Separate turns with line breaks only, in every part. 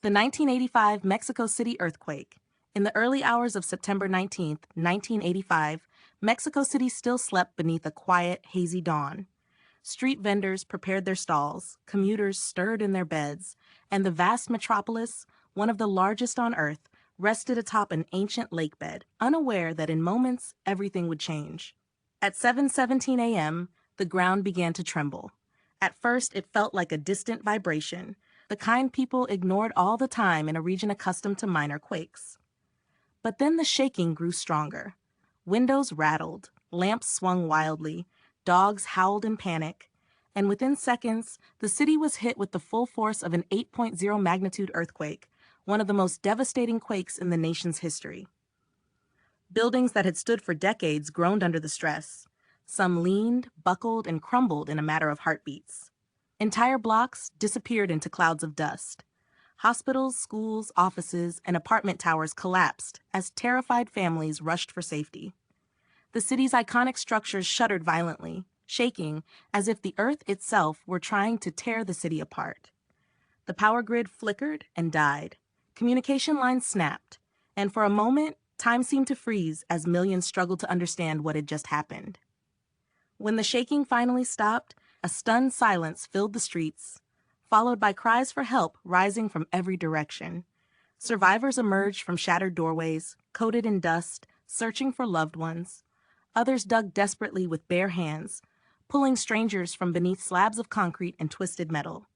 The 1985 Mexico City earthquake. In the early hours of September 19th, 1985, Mexico City still slept beneath a quiet, hazy dawn. Street vendors prepared their stalls, commuters stirred in their beds, and the vast metropolis, one of the largest on Earth, rested atop an ancient lake bed, unaware that in moments everything would change. At 7:17 a.m., the ground began to tremble. At first, it felt like a distant vibration, the kind people ignored all the time in a region accustomed to minor quakes. But then the shaking grew stronger. Windows rattled, lamps swung wildly, dogs howled in panic, and within seconds, the city was hit with the full force of an 8.0 magnitude earthquake, one of the most devastating quakes in the nation's history. Buildings that had stood for decades groaned under the stress. Some leaned, buckled, and crumbled in a matter of heartbeats. Entire blocks disappeared into clouds of dust. Hospitals, schools, offices, and apartment towers collapsed as terrified families rushed for safety. The city's iconic structures shuddered violently, shaking as if the earth itself were trying to tear the city apart. The power grid flickered and died. Communication lines snapped, and for a moment, time seemed to freeze as millions struggled to understand what had just happened. When the shaking finally stopped, a stunned silence filled the streets, followed by cries for help rising from every direction. Survivors emerged from shattered doorways, coated in dust, searching for loved ones. Others dug desperately with bare hands, pulling strangers from beneath slabs of concrete and twisted metal.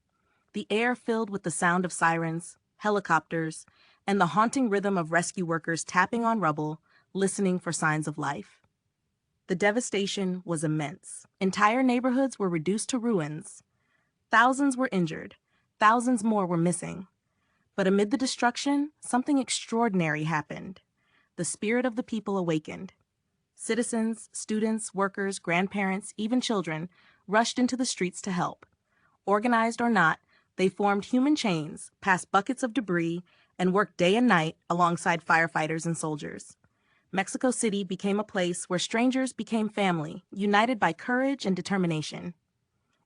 The air filled with the sound of sirens, helicopters, and the haunting rhythm of rescue workers tapping on rubble, listening for signs of life. The devastation was immense. Entire neighborhoods were reduced to ruins. Thousands were injured. Thousands more were missing. But amid the destruction, something extraordinary happened. The spirit of the people awakened. Citizens, students, workers, grandparents, even children rushed into the streets to help. Organized or not, they formed human chains, passed buckets of debris, and worked day and night alongside firefighters and soldiers. Mexico City became a place where strangers became family, united by courage and determination.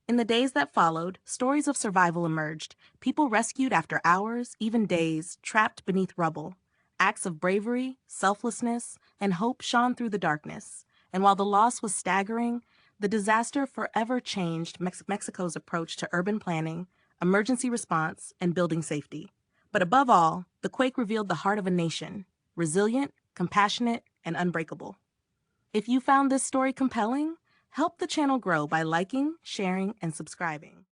In the days that followed, stories of survival emerged, people rescued after hours, even days, trapped beneath rubble. Acts of bravery, selflessness, and hope shone through the darkness. And while the loss was staggering, the disaster forever changed Mexico's approach to urban planning, emergency response, and building safety. But above all, the quake revealed the heart of a nation, resilient, compassionate, and unbreakable. If you found this story compelling, help the channel grow by liking, sharing, and subscribing.